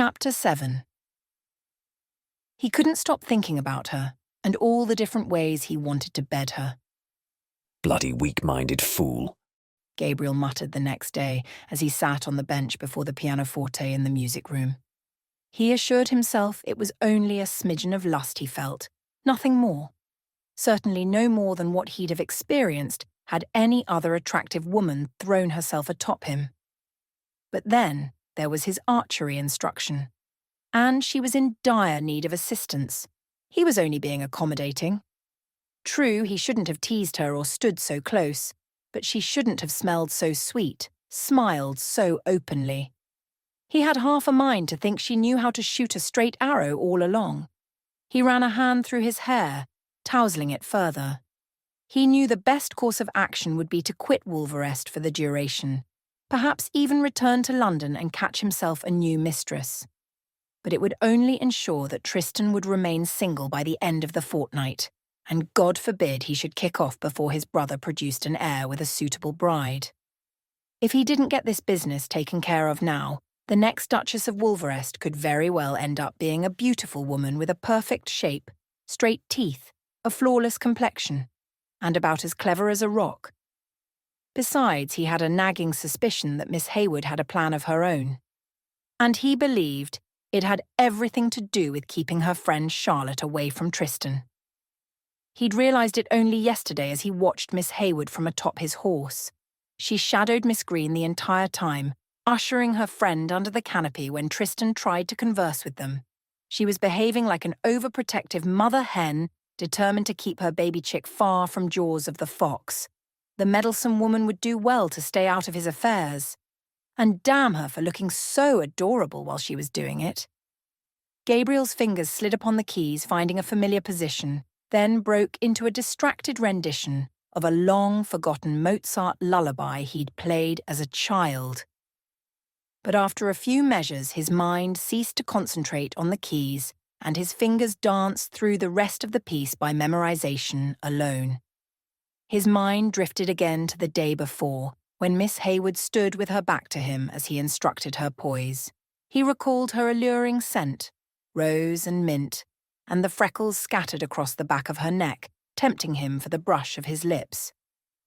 Chapter 7. He couldn't stop thinking about her and all the different ways he wanted to bed her. Bloody weak-minded fool, Gabriel muttered the next day as he sat on the bench before the pianoforte in the music room. He assured himself it was only a smidgen of lust he felt, nothing more. Certainly no more than what he'd have experienced had any other attractive woman thrown herself atop him. But then there was his archery instruction. And she was in dire need of assistance. He was only being accommodating. True, he shouldn't have teased her or stood so close, but she shouldn't have smelled so sweet, smiled so openly. He had half a mind to think she knew how to shoot a straight arrow all along. He ran a hand through his hair, tousling it further. He knew the best course of action would be to quit Wolverest for the duration, perhaps even return to London and catch himself a new mistress. But it would only ensure that Tristan would remain single by the end of the fortnight, and God forbid he should kick off before his brother produced an heir with a suitable bride. If he didn't get this business taken care of now, the next Duchess of Wolverest could very well end up being a beautiful woman with a perfect shape, straight teeth, a flawless complexion, and about as clever as a rock. Besides, he had a nagging suspicion that Miss Haywood had a plan of her own. And he believed it had everything to do with keeping her friend Charlotte away from Tristan. He'd realised it only yesterday as he watched Miss Haywood from atop his horse. She shadowed Miss Green the entire time, ushering her friend under the canopy when Tristan tried to converse with them. She was behaving like an overprotective mother hen, determined to keep her baby chick far from jaws of the fox. The meddlesome woman would do well to stay out of his affairs. And damn her for looking so adorable while she was doing it. Gabriel's fingers slid upon the keys, finding a familiar position, then broke into a distracted rendition of a long-forgotten Mozart lullaby he'd played as a child. But after a few measures, his mind ceased to concentrate on the keys, and his fingers danced through the rest of the piece by memorization alone. His mind drifted again to the day before, when Miss Haywood stood with her back to him as he instructed her poise. He recalled her alluring scent, rose and mint, and the freckles scattered across the back of her neck, tempting him for the brush of his lips.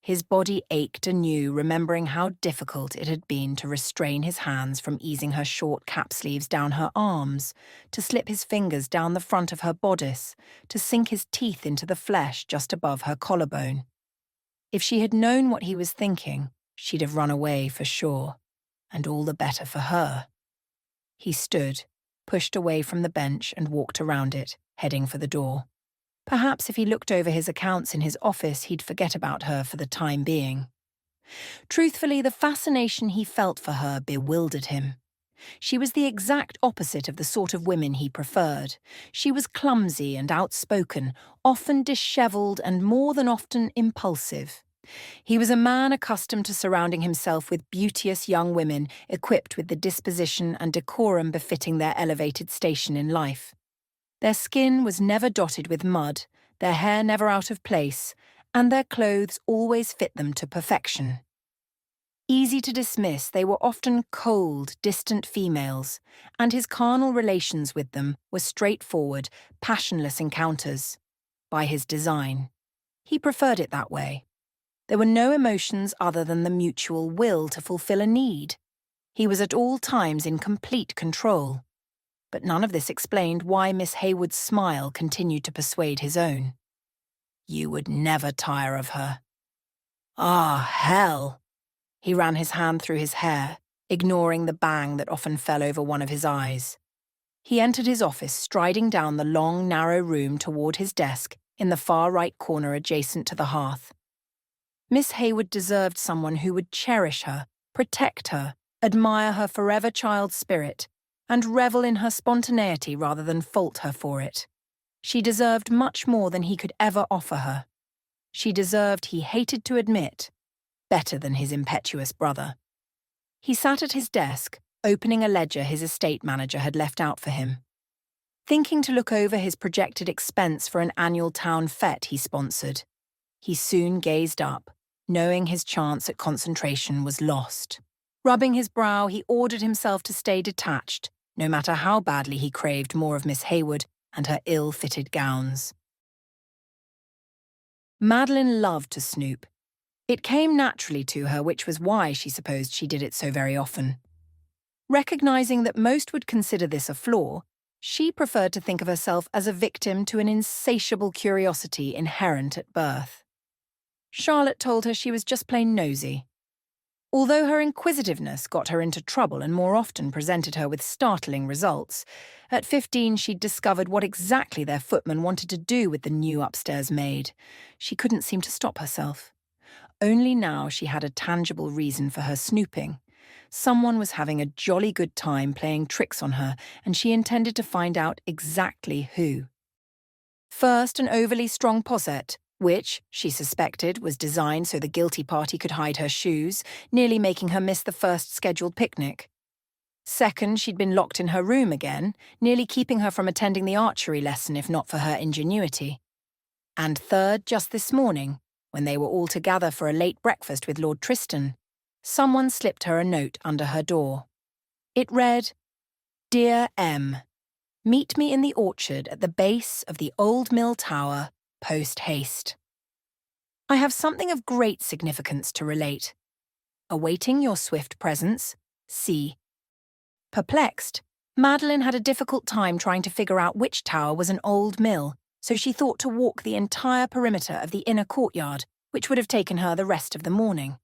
His body ached anew, remembering how difficult it had been to restrain his hands from easing her short cap sleeves down her arms, to slip his fingers down the front of her bodice, to sink his teeth into the flesh just above her collarbone. If she had known what he was thinking, she'd have run away for sure, and all the better for her. He stood, pushed away from the bench and walked around it, heading for the door. Perhaps if he looked over his accounts in his office, he'd forget about her for the time being. Truthfully, the fascination he felt for her bewildered him. She was the exact opposite of the sort of women he preferred. She was clumsy and outspoken, often dishevelled and more than often impulsive. He was a man accustomed to surrounding himself with beauteous young women equipped with the disposition and decorum befitting their elevated station in life. Their skin was never dotted with mud, their hair never out of place, and their clothes always fit them to perfection. Easy to dismiss, they were often cold, distant females, and his carnal relations with them were straightforward, passionless encounters. By his design. He preferred it that way. There were no emotions other than the mutual will to fulfill a need. He was at all times in complete control. But none of this explained why Miss Haywood's smile continued to persuade his own. You would never tire of her. Ah, hell! He ran his hand through his hair, ignoring the bang that often fell over one of his eyes. He entered his office, striding down the long, narrow room toward his desk in the far right corner adjacent to the hearth. Miss Haywood deserved someone who would cherish her, protect her, admire her forever child spirit, and revel in her spontaneity rather than fault her for it. She deserved much more than he could ever offer her. She deserved, he hated to admit, better than his impetuous brother. He sat at his desk, opening a ledger his estate manager had left out for him. Thinking to look over his projected expense for an annual town fete he sponsored, he soon gazed up, knowing his chance at concentration was lost. Rubbing his brow, he ordered himself to stay detached, no matter how badly he craved more of Miss Haywood and her ill-fitted gowns. Madelyn loved to snoop. It came naturally to her, which was why she supposed she did it so very often. Recognizing that most would consider this a flaw, she preferred to think of herself as a victim to an insatiable curiosity inherent at birth. Charlotte told her she was just plain nosy. Although her inquisitiveness got her into trouble and more often presented her with startling results, at 15 she'd discovered what exactly their footman wanted to do with the new upstairs maid. She couldn't seem to stop herself. Only now she had a tangible reason for her snooping. Someone was having a jolly good time playing tricks on her, and she intended to find out exactly who. First, an overly strong posset, which, she suspected, was designed so the guilty party could hide her shoes, nearly making her miss the first scheduled picnic. Second, she'd been locked in her room again, nearly keeping her from attending the archery lesson if not for her ingenuity. And third, just this morning, when they were all together for a late breakfast with Lord Tristan, someone slipped her a note under her door. It read, "Dear M, meet me in the orchard at the base of the Old Mill Tower, post haste. I have something of great significance to relate. Awaiting your swift presence, C." Perplexed, Madelyn had a difficult time trying to figure out which tower was an old mill, so she thought to walk the entire perimeter of the inner courtyard, which would have taken her the rest of the morning.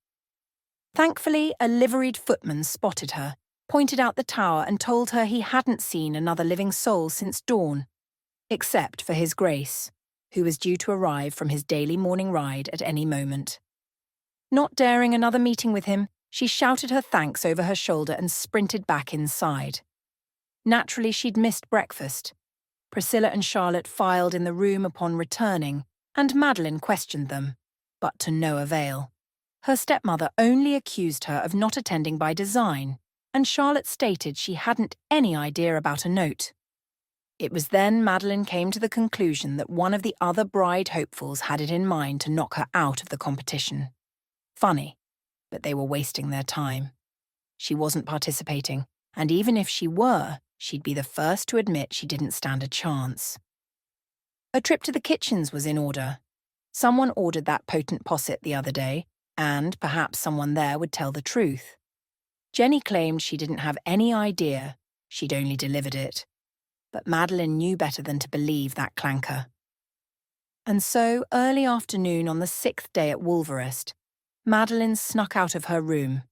Thankfully, a liveried footman spotted her, pointed out the tower and told her he hadn't seen another living soul since dawn, except for His Grace, who was due to arrive from his daily morning ride at any moment. Not daring another meeting with him, she shouted her thanks over her shoulder and sprinted back inside. Naturally, she'd missed breakfast. Priscilla and Charlotte filed in the room upon returning, and Madelyn questioned them, but to no avail. Her stepmother only accused her of not attending by design, and Charlotte stated she hadn't any idea about a note. It was then Madelyn came to the conclusion that one of the other bride hopefuls had it in mind to knock her out of the competition. Funny, but they were wasting their time. She wasn't participating, and even if she were, she'd be the first to admit she didn't stand a chance. A trip to the kitchens was in order. Someone ordered that potent posset the other day, and perhaps someone there would tell the truth. Jenny claimed she didn't have any idea, she'd only delivered it. But Madelyn knew better than to believe that clanker. And so, early afternoon on the 6th day at Wolverest, Madelyn snuck out of her room.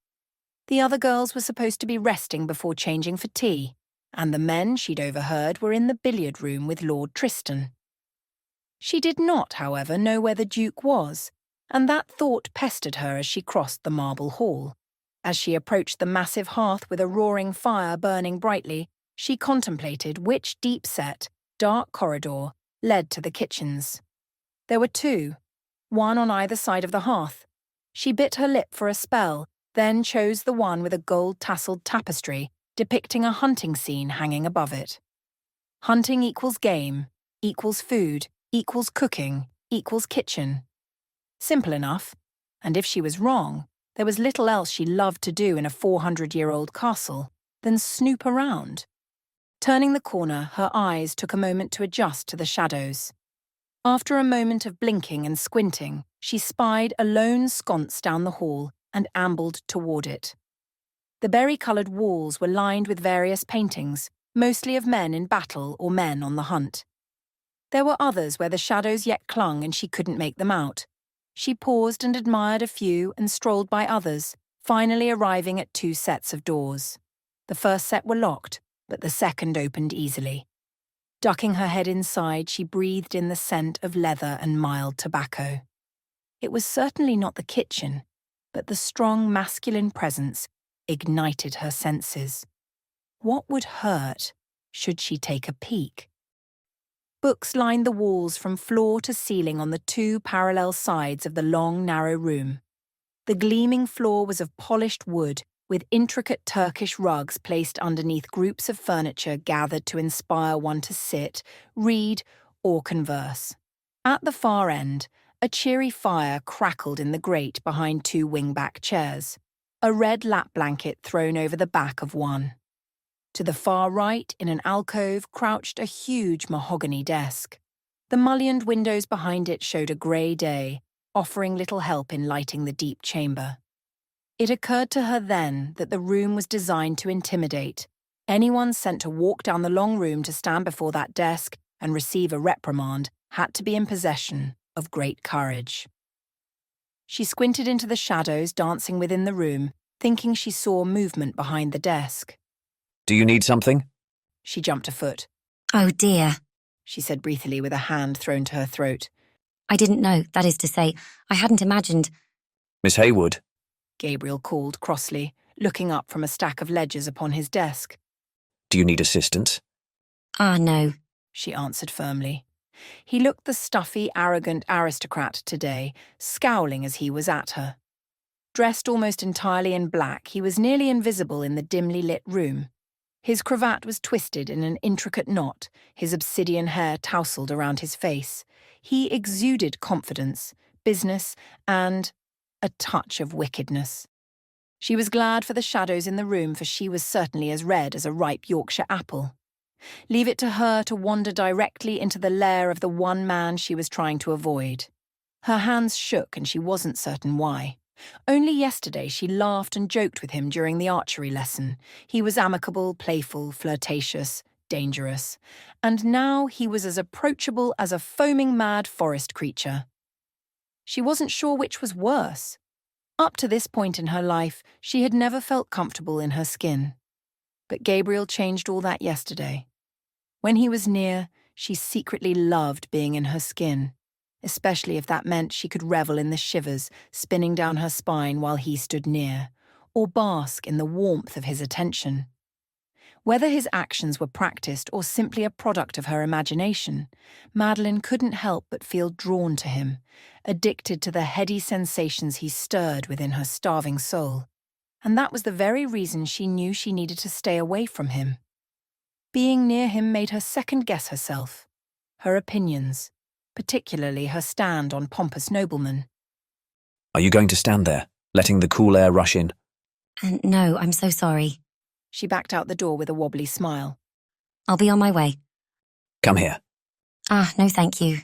The other girls were supposed to be resting before changing for tea, and the men she'd overheard were in the billiard room with Lord Tristan. She did not, however, know where the Duke was, and that thought pestered her as she crossed the marble hall. As she approached the massive hearth with a roaring fire burning brightly, she contemplated which deep-set, dark corridor led to the kitchens. There were two, one on either side of the hearth. She bit her lip for a spell, then chose the one with a gold-tasseled tapestry depicting a hunting scene hanging above it. Hunting equals game, equals food, equals cooking, equals kitchen. Simple enough, and if she was wrong, there was little else she loved to do in a 400-year-old castle than snoop around. Turning the corner, her eyes took a moment to adjust to the shadows. After a moment of blinking and squinting, she spied a lone sconce down the hall and ambled toward it. The berry-coloured walls were lined with various paintings, mostly of men in battle or men on the hunt. There were others where the shadows yet clung and she couldn't make them out. She paused and admired a few and strolled by others, finally arriving at two sets of doors. The first set were locked, but the second opened easily. Ducking her head inside, she breathed in the scent of leather and mild tobacco. It was certainly not the kitchen, but the strong masculine presence ignited her senses. What would hurt should she take a peek? Books lined the walls from floor to ceiling on the two parallel sides of the long, narrow room. The gleaming floor was of polished wood, with intricate Turkish rugs placed underneath groups of furniture gathered to inspire one to sit, read, or converse. At the far end, a cheery fire crackled in the grate behind two wing-back chairs, a red lap blanket thrown over the back of one. To the far right, in an alcove, crouched a huge mahogany desk. The mullioned windows behind it showed a grey day, offering little help in lighting the deep chamber. It occurred to her then that the room was designed to intimidate. Anyone sent to walk down the long room to stand before that desk and receive a reprimand had to be in possession of great courage. She squinted into the shadows dancing within the room, thinking she saw movement behind the desk. Do you need something? She jumped a foot. Oh dear. She said breathily with a hand thrown to her throat. I didn't know, that is to say, I hadn't imagined. Miss Haywood. Gabriel called crossly, looking up from a stack of ledgers upon his desk. Do you need assistance? Ah, no. She answered firmly. He looked the stuffy, arrogant aristocrat today, scowling as he was at her. Dressed almost entirely in black, he was nearly invisible in the dimly lit room. His cravat was twisted in an intricate knot, his obsidian hair tousled around his face. He exuded confidence, business, and a touch of wickedness. She was glad for the shadows in the room, for she was certainly as red as a ripe Yorkshire apple. Leave it to her to wander directly into the lair of the one man she was trying to avoid. Her hands shook and she wasn't certain why. Only yesterday she laughed and joked with him during the archery lesson. He was amicable, playful, flirtatious, dangerous. And now he was as approachable as a foaming mad forest creature. She wasn't sure which was worse. Up to this point in her life, she had never felt comfortable in her skin. But Gabriel changed all that yesterday. When he was near, she secretly loved being in her skin, especially if that meant she could revel in the shivers spinning down her spine while he stood near, or bask in the warmth of his attention. Whether his actions were practiced or simply a product of her imagination, Madelyn couldn't help but feel drawn to him, addicted to the heady sensations he stirred within her starving soul. And that was the very reason she knew she needed to stay away from him. Being near him made her second-guess herself, her opinions, particularly her stand on pompous noblemen. Are you going to stand there, letting the cool air rush in? No, I'm so sorry. She backed out the door with a wobbly smile. I'll be on my way. Come here. Ah, no thank you.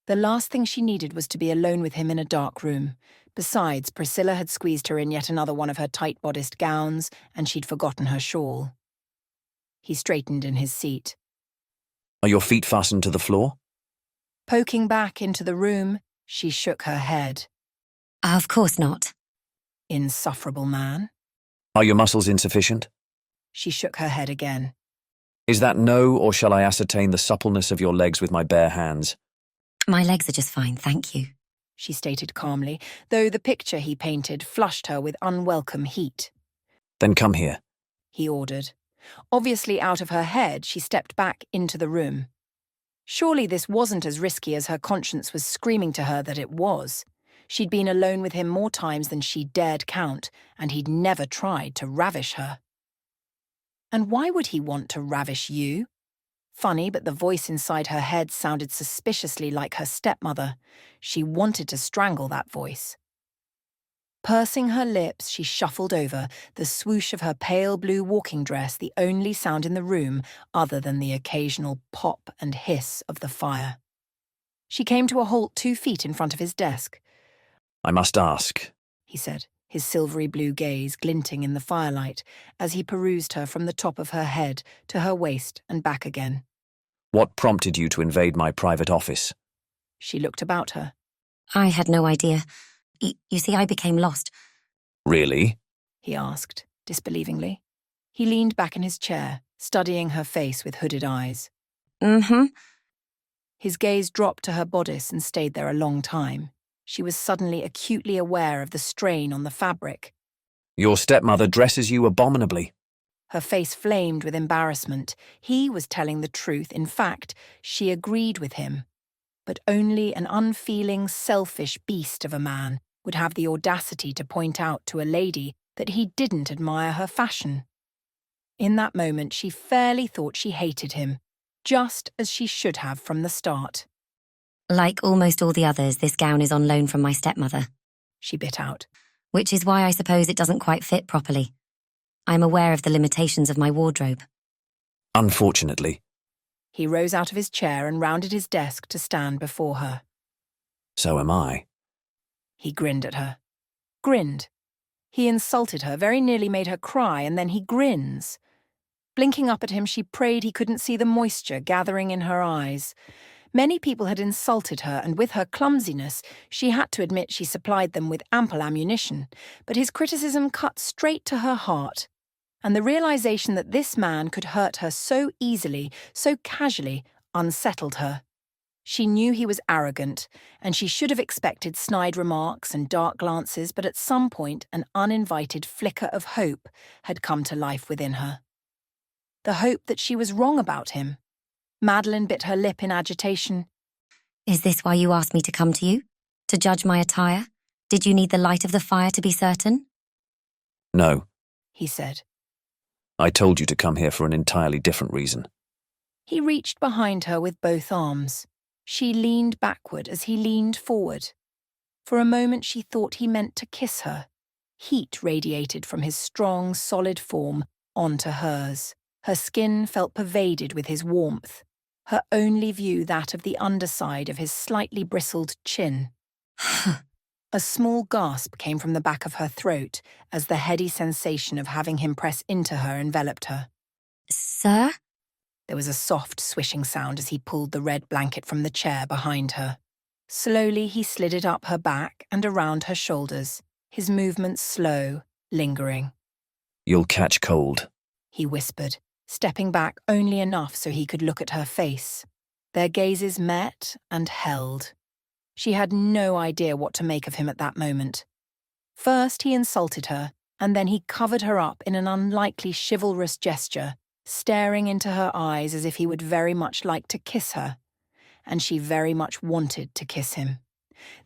The last thing she needed was to be alone with him in a dark room. Besides, Priscilla had squeezed her in yet another one of her tight-bodiced gowns, and she'd forgotten her shawl. He straightened in his seat. Are your feet fastened to the floor? Poking back into the room, she shook her head. Of course not. Insufferable man. Are your muscles insufficient? She shook her head again. Is that no, or shall I ascertain the suppleness of your legs with my bare hands? My legs are just fine, thank you. She stated calmly, though the picture he painted flushed her with unwelcome heat. Then come here. He ordered. Obviously out of her head, she stepped back into the room. Surely this wasn't as risky as her conscience was screaming to her that it was. She'd been alone with him more times than she dared count, and he'd never tried to ravish her. And why would he want to ravish you? Funny, but the voice inside her head sounded suspiciously like her stepmother. She wanted to strangle that voice. Pursing her lips, she shuffled over, the swoosh of her pale blue walking dress the only sound in the room other than the occasional pop and hiss of the fire. She came to a halt 2 feet in front of his desk. I must ask, he said, his silvery blue gaze glinting in the firelight as he perused her from the top of her head to her waist and back again. What prompted you to invade my private office? She looked about her. I had no idea. You see, I became lost. Really? He asked, disbelievingly. He leaned back in his chair, studying her face with hooded eyes. Mm-hmm. His gaze dropped to her bodice and stayed there a long time. She was suddenly acutely aware of the strain on the fabric. Your stepmother dresses you abominably. Her face flamed with embarrassment. He was telling the truth. In fact, she agreed with him. But only an unfeeling, selfish beast of a man would have the audacity to point out to a lady that he didn't admire her fashion. In that moment, she fairly thought she hated him, just as she should have from the start. Like almost all the others, this gown is on loan from my stepmother. She bit out. Which is why I suppose it doesn't quite fit properly. I'm aware of the limitations of my wardrobe. Unfortunately. He rose out of his chair and rounded his desk to stand before her. So am I. He grinned at her. Grinned. He insulted her, very nearly made her cry, and then he grins. Blinking up at him, she prayed he couldn't see the moisture gathering in her eyes. Many people had insulted her, and with her clumsiness, she had to admit she supplied them with ample ammunition. But his criticism cut straight to her heart. And the realization that this man could hurt her so easily, so casually, unsettled her. She knew he was arrogant, and she should have expected snide remarks and dark glances, but at some point an uninvited flicker of hope had come to life within her. The hope that she was wrong about him. Madelyn bit her lip in agitation. Is this why you asked me to come to you? To judge my attire? Did you need the light of the fire to be certain? No, He said. I told you to come here for an entirely different reason. He reached behind her with both arms. She leaned backward as he leaned forward. For a moment she thought he meant to kiss her. Heat radiated from his strong, solid form onto hers. Her skin felt pervaded with his warmth, her only view that of the underside of his slightly bristled chin. A small gasp came from the back of her throat as the heady sensation of having him press into her enveloped her. Sir? There was a soft swishing sound as he pulled the red blanket from the chair behind her. Slowly he slid it up her back and around her shoulders, his movements slow, lingering. You'll catch cold, He whispered, stepping back only enough so he could look at her face. Their gazes met and held. She had no idea what to make of him at that moment. First he insulted her, and then he covered her up in an unlikely chivalrous gesture, staring into her eyes as if he would very much like to kiss her. And she very much wanted to kiss him.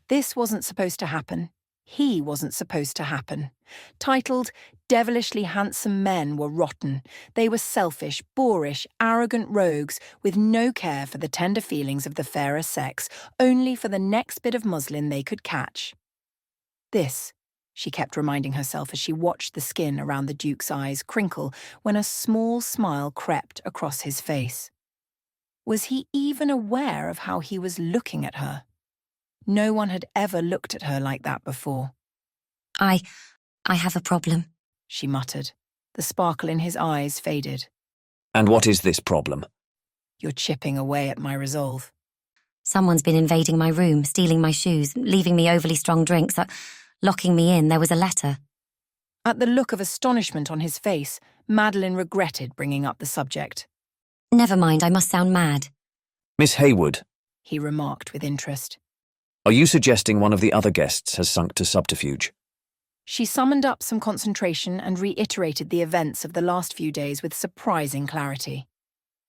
This wasn't supposed to happen. He wasn't supposed to happen. Titled, devilishly handsome men were rotten. They were selfish, boorish, arrogant rogues with no care for the tender feelings of the fairer sex, only for the next bit of muslin they could catch. This, she kept reminding herself as she watched the skin around the Duke's eyes crinkle when a small smile crept across his face. Was he even aware of how he was looking at her? No one had ever looked at her like that before. I have a problem. She muttered. The sparkle in his eyes faded. And what is this problem? You're chipping away at my resolve. Someone's been invading my room, stealing my shoes, leaving me overly strong drinks, locking me in. There was a letter. At the look of astonishment on his face, Madelyn regretted bringing up the subject. Never mind, I must sound mad. Miss Haywood, He remarked with interest. are you suggesting one of the other guests has sunk to subterfuge? She summoned up some concentration and reiterated the events of the last few days with surprising clarity.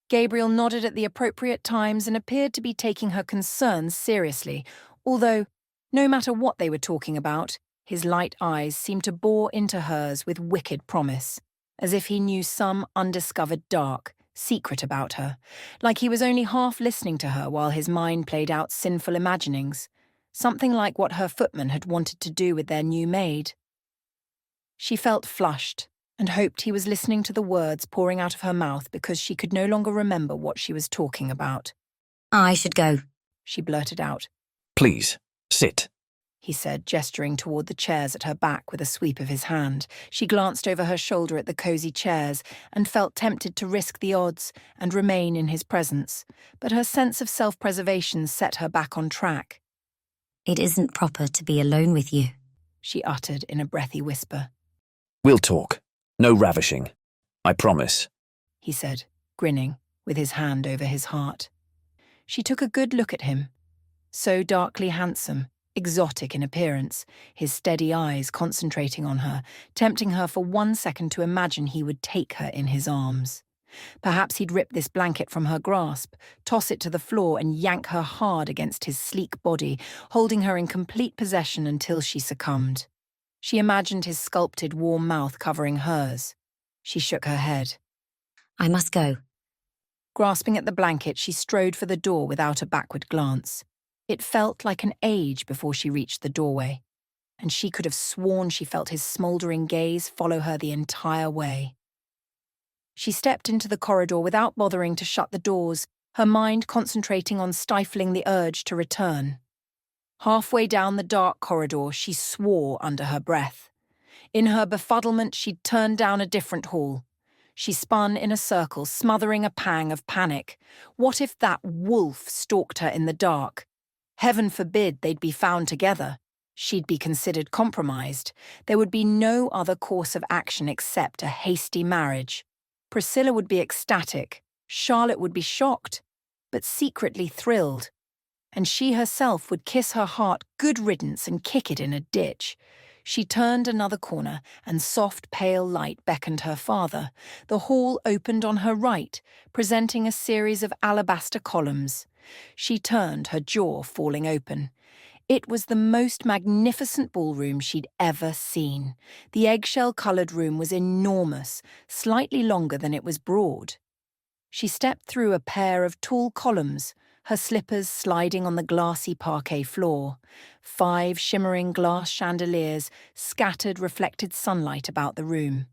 Gabriel nodded at the appropriate times and appeared to be taking her concerns seriously, although, no matter what they were talking about, his light eyes seemed to bore into hers with wicked promise, as if he knew some undiscovered dark secret about her, like he was only half listening to her while his mind played out sinful imaginings, something like what her footman had wanted to do with their new maid. She felt flushed and hoped he was listening to the words pouring out of her mouth because she could no longer remember what she was talking about. I should go. She blurted out. Please, sit. He said, gesturing toward the chairs at her back with a sweep of his hand. She glanced over her shoulder at the cosy chairs and felt tempted to risk the odds and remain in his presence, but her sense of self-preservation set her back on track. It isn't proper to be alone with you, She uttered in a breathy whisper. We'll talk. No ravishing. I promise. He said, grinning, with his hand over his heart. She took a good look at him. So darkly handsome, exotic in appearance, his steady eyes concentrating on her, tempting her for 1 second to imagine he would take her in his arms. Perhaps he'd rip this blanket from her grasp, toss it to the floor and yank her hard against his sleek body, holding her in complete possession until she succumbed. She imagined his sculpted warm mouth covering hers. She shook her head. I must go. Grasping at the blanket, she strode for the door without a backward glance. It felt like an age before she reached the doorway. and she could have sworn she felt his smouldering gaze follow her the entire way. She stepped into the corridor without bothering to shut the doors, her mind concentrating on stifling the urge to return. Halfway down the dark corridor, she swore under her breath. In her befuddlement, she'd turned down a different hall. She spun in a circle, smothering a pang of panic. What if that wolf stalked her in the dark? Heaven forbid they'd be found together. She'd be considered compromised. There would be no other course of action except a hasty marriage. Priscilla would be ecstatic. Charlotte would be shocked, but secretly thrilled. And she herself would kiss her heart good riddance and kick it in a ditch. She turned another corner, and soft, pale light beckoned her father. The hall opened on her right, presenting a series of alabaster columns. She turned, her jaw falling open. It was the most magnificent ballroom she'd ever seen. The eggshell-coloured room was enormous, slightly longer than it was broad. She stepped through a pair of tall columns, her slippers sliding on the glassy parquet floor. 5 shimmering glass chandeliers scattered reflected sunlight about the room.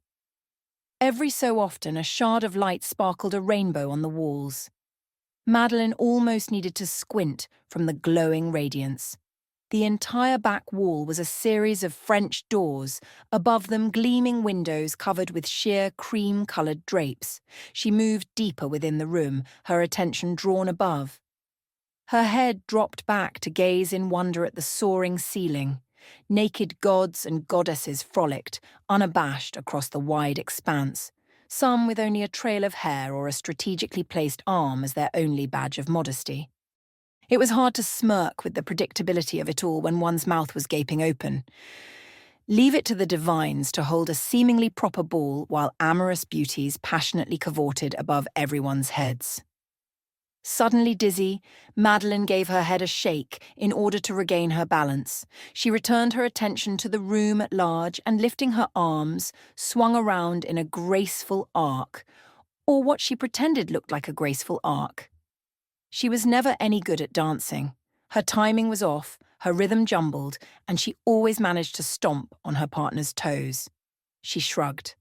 Every so often, a shard of light sparkled a rainbow on the walls. Madelyn almost needed to squint from the glowing radiance. The entire back wall was a series of French doors, above them gleaming windows covered with sheer cream-coloured drapes. She moved deeper within the room, her attention drawn above. Her head dropped back to gaze in wonder at the soaring ceiling. Naked gods and goddesses frolicked, unabashed across the wide expanse, some with only a trail of hair or a strategically placed arm as their only badge of modesty. It was hard to smirk with the predictability of it all when one's mouth was gaping open. Leave it to the Devines to hold a seemingly proper ball while amorous beauties passionately cavorted above everyone's heads. Suddenly dizzy, Madelyn gave her head a shake in order to regain her balance. She returned her attention to the room at large and, lifting her arms, swung around in a graceful arc, or what she pretended looked like a graceful arc. She was never any good at dancing. Her timing was off, her rhythm jumbled, and she always managed to stomp on her partner's toes. She shrugged.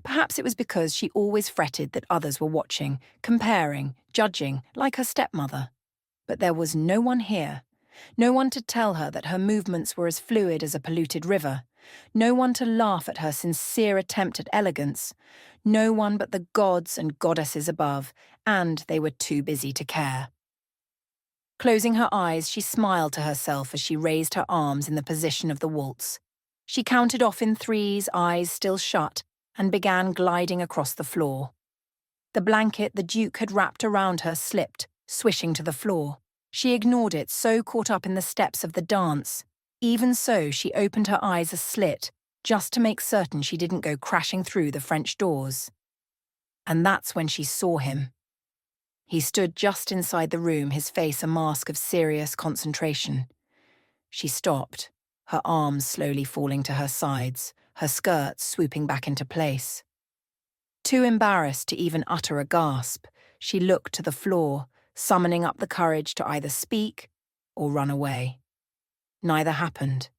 Perhaps it was because she always fretted that others were watching, comparing, judging, like her stepmother. But there was no one here. No one to tell her that her movements were as fluid as a polluted river. No one to laugh at her sincere attempt at elegance. No one but the gods and goddesses above, and they were too busy to care. Closing her eyes, she smiled to herself as she raised her arms in the position of the waltz. She counted off in 3s, eyes still shut, and began gliding across the floor. The blanket the Duke had wrapped around her slipped, swishing to the floor. She ignored it, so caught up in the steps of the dance. Even so, she opened her eyes a slit, just to make certain she didn't go crashing through the French doors. And that's when she saw him. He stood just inside the room, his face a mask of serious concentration. She stopped, her arms slowly falling to her sides, her skirts swooping back into place. Too embarrassed to even utter a gasp, she looked to the floor, summoning up the courage to either speak or run away. Neither happened.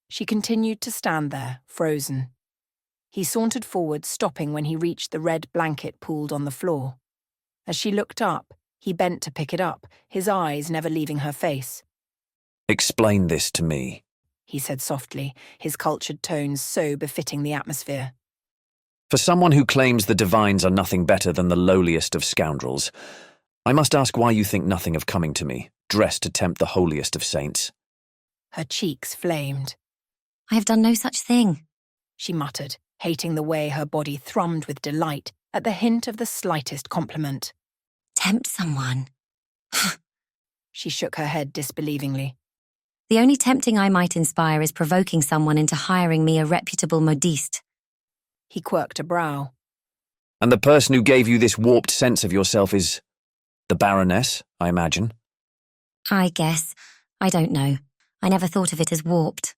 She continued to stand there, frozen. He sauntered forward, stopping when he reached the red blanket pooled on the floor. As she looked up, he bent to pick it up, his eyes never leaving her face. "Explain this to me," he said softly, his cultured tones so befitting the atmosphere. "For someone who claims the Devines are nothing better than the lowliest of scoundrels, I must ask why you think nothing of coming to me, dressed to tempt the holiest of saints." Her cheeks flamed. I have done no such thing, She muttered, hating the way her body thrummed with delight at the hint of the slightest compliment. Tempt someone. She shook her head disbelievingly. The only tempting I might inspire is provoking someone into hiring me a reputable modiste. He quirked a brow. "And the person who gave you this warped sense of yourself is the Baroness, I imagine?" I guess. I don't know. I never thought of it as warped.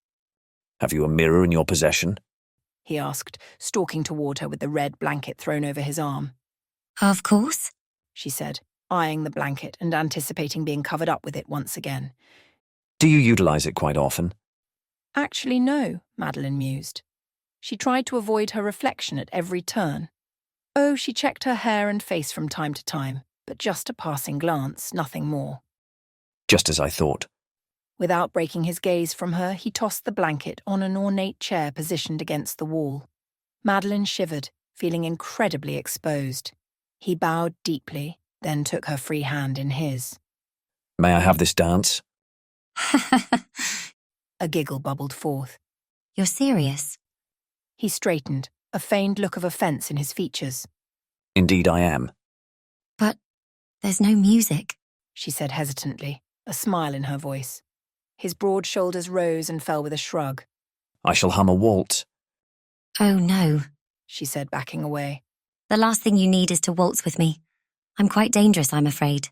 "Have you a mirror in your possession?" He asked, stalking toward her with the red blanket thrown over his arm. Of course. She said, eyeing the blanket and anticipating being covered up with it once again. "Do you utilize it quite often?" Actually, no, Madelyn mused. She tried to avoid her reflection at every turn. Oh, she checked her hair and face from time to time, but just a passing glance, nothing more. Just as I thought. Without breaking his gaze from her, he tossed the blanket on an ornate chair positioned against the wall. Madelyn shivered, feeling incredibly exposed. He bowed deeply, then took her free hand in his. May I have this dance? A giggle bubbled forth. You're serious? He straightened, a feigned look of offence in his features. Indeed I am. But there's no music, she said hesitantly, a smile in her voice. His broad shoulders rose and fell with a shrug. I shall hum a waltz. Oh no, she said, backing away. The last thing you need is to waltz with me. I'm quite dangerous, I'm afraid.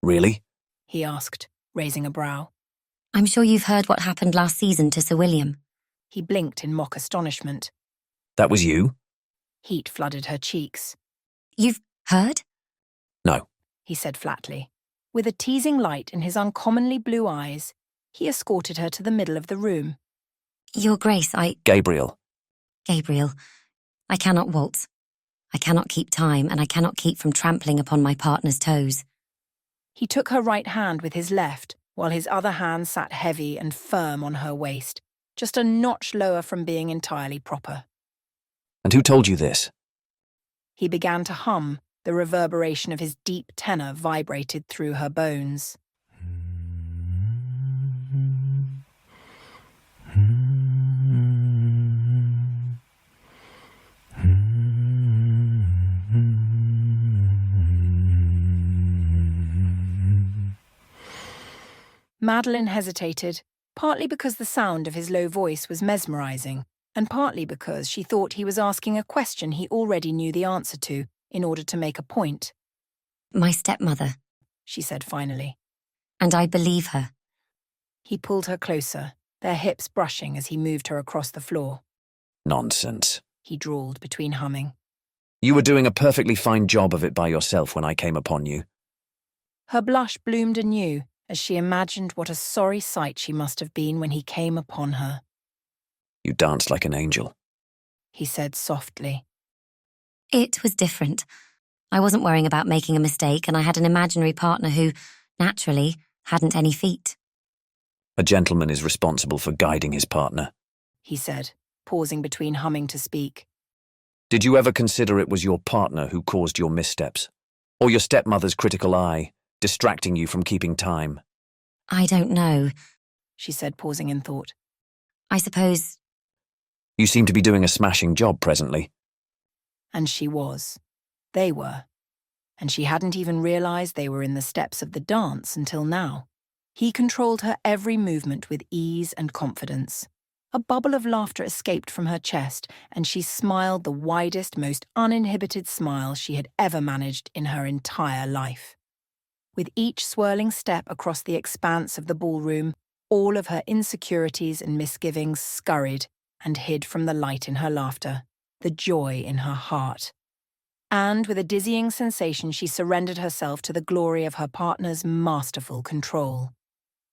Really? He asked, raising a brow. I'm sure you've heard what happened last season to Sir William. He blinked in mock astonishment. That was you? Heat flooded her cheeks. You've heard? No, he said flatly. With a teasing light in his uncommonly blue eyes, he escorted her to the middle of the room. Your Grace, Gabriel. Gabriel, I cannot waltz. I cannot keep time, and I cannot keep from trampling upon my partner's toes. He took her right hand with his left, while his other hand sat heavy and firm on her waist, just a notch lower from being entirely proper. And who told you this? He began to hum. The reverberation of his deep tenor vibrated through her bones. Madelyn hesitated, partly because the sound of his low voice was mesmerizing, and partly because she thought he was asking a question he already knew the answer to, in order to make a point. My stepmother, she said finally. And I believe her. He pulled her closer, their hips brushing as he moved her across the floor. Nonsense, he drawled between humming. You were doing a perfectly fine job of it by yourself when I came upon you. Her blush bloomed anew as she imagined what a sorry sight she must have been when he came upon her. You danced like an angel, he said softly. It was different. I wasn't worrying about making a mistake, and I had an imaginary partner who, naturally, hadn't any feet. A gentleman is responsible for guiding his partner, he said, pausing between humming to speak. Did you ever consider it was your partner who caused your missteps? Or your stepmother's critical eye, distracting you from keeping time? I don't know, she said, pausing in thought. I suppose... You seem to be doing a smashing job presently. And she was. They were. And she hadn't even realized they were in the steps of the dance until now. He controlled her every movement with ease and confidence. A bubble of laughter escaped from her chest, and she smiled the widest, most uninhibited smile she had ever managed in her entire life. With each swirling step across the expanse of the ballroom, all of her insecurities and misgivings scurried and hid from the light in her laughter, the joy in her heart. And with a dizzying sensation, she surrendered herself to the glory of her partner's masterful control.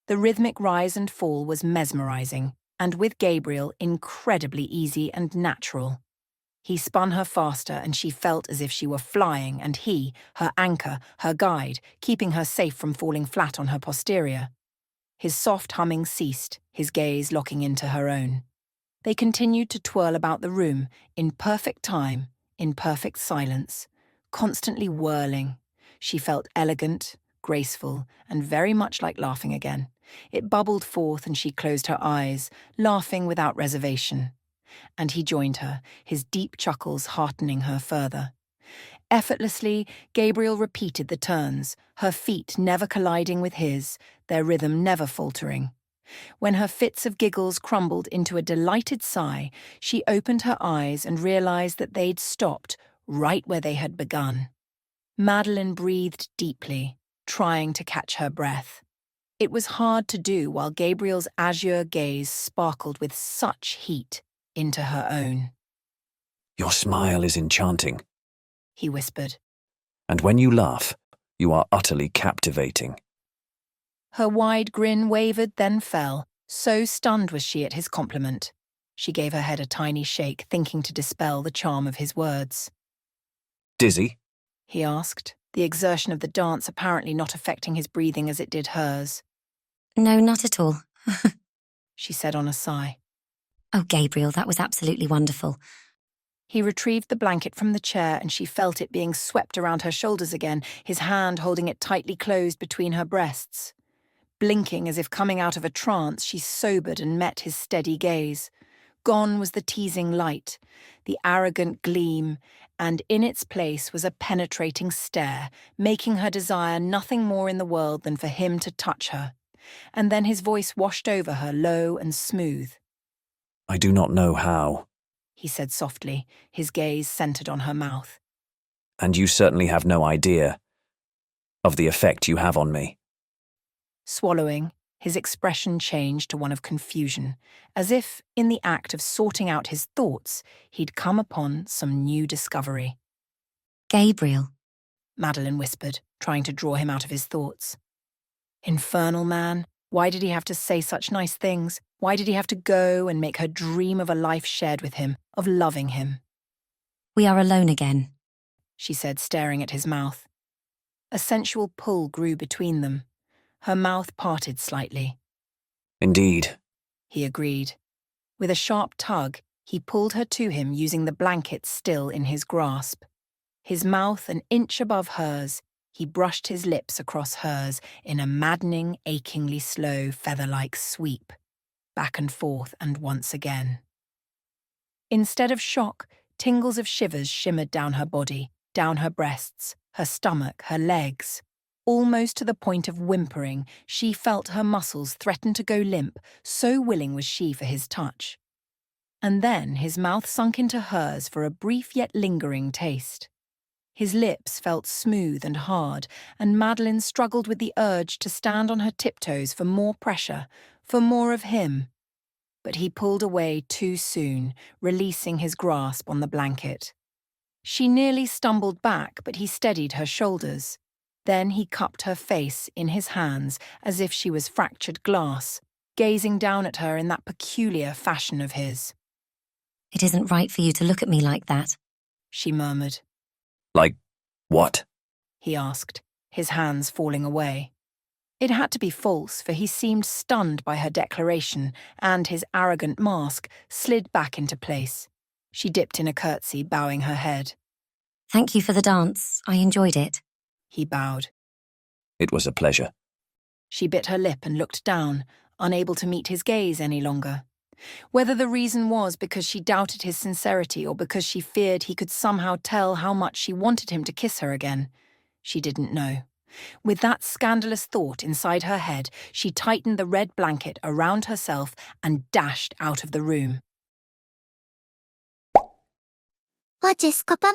The rhythmic rise and fall was mesmerizing, and with Gabriel, incredibly easy and natural. He spun her faster, and she felt as if she were flying, and he, her anchor, her guide, keeping her safe from falling flat on her posterior. His soft humming ceased, his gaze locking into her own. They continued to twirl about the room, in perfect time, in perfect silence, constantly whirling. She felt elegant, graceful, and very much like laughing again. It bubbled forth, and she closed her eyes, laughing without reservation. And he joined her, his deep chuckles heartening her further. Effortlessly, Gabriel repeated the turns, her feet never colliding with his, their rhythm never faltering. When her fits of giggles crumbled into a delighted sigh, she opened her eyes and realized that they'd stopped right where they had begun. Madelyn breathed deeply, trying to catch her breath. It was hard to do while Gabriel's azure gaze sparkled with such heat into her own. Your smile is enchanting, he whispered. And when you laugh, you are utterly captivating. Her wide grin wavered, then fell, So stunned was she at his compliment. She gave her head a tiny shake, thinking to dispel the charm of his words. Dizzy? He asked, the exertion of the dance apparently not affecting his breathing as it did hers. No, not at all. She said on a sigh. Oh, Gabriel, that was absolutely wonderful. He retrieved the blanket from the chair and she felt it being swept around her shoulders again, his hand holding it tightly closed between her breasts. Blinking as if coming out of a trance, she sobered and met his steady gaze. Gone was the teasing light, the arrogant gleam, and in its place was a penetrating stare, making her desire nothing more in the world than for him to touch her. And then his voice washed over her, low and smooth. I do not know how. He said softly, his gaze centered on her mouth. And you certainly have no idea of the effect you have on me. Swallowing, his expression changed to one of confusion, as if, in the act of sorting out his thoughts, he'd come upon some new discovery. Gabriel. Madelyn whispered, trying to draw him out of his thoughts. Infernal man, why did he have to say such nice things? Why did he have to go and make her dream of a life shared with him, of loving him? We are alone again, she said, staring at his mouth. A sensual pull grew between them. Her mouth parted slightly. Indeed, he agreed. With a sharp tug, he pulled her to him using the blanket still in his grasp. His mouth an inch above hers, he brushed his lips across hers in a maddening, achingly slow, feather-like sweep, back and forth and once again. Instead of shock, tingles of shivers shimmered down her body, down her breasts, her stomach, her legs. Almost to the point of whimpering, she felt her muscles threaten to go limp, so willing was she for his touch. And then his mouth sunk into hers for a brief yet lingering taste. His lips felt smooth and hard, and Madelyn struggled with the urge to stand on her tiptoes for more pressure, for more of him. But he pulled away too soon, releasing his grasp on the blanket. She nearly stumbled back, but he steadied her shoulders. Then he cupped her face in his hands as if she was fractured glass, gazing down at her in that peculiar fashion of his. It isn't right for you to look at me like that, she murmured. Like what? He asked, his hands falling away. It had to be false, for he seemed stunned by her declaration, and his arrogant mask slid back into place. She dipped in a curtsy, bowing her head. Thank you for the dance. I enjoyed it. He bowed. It was a pleasure. She bit her lip and looked down, unable to meet his gaze any longer. Whether the reason was because she doubted his sincerity or because she feared he could somehow tell how much she wanted him to kiss her again, she didn't know. With that scandalous thought inside her head, she tightened the red blanket around herself and dashed out of the room. What is, Papa?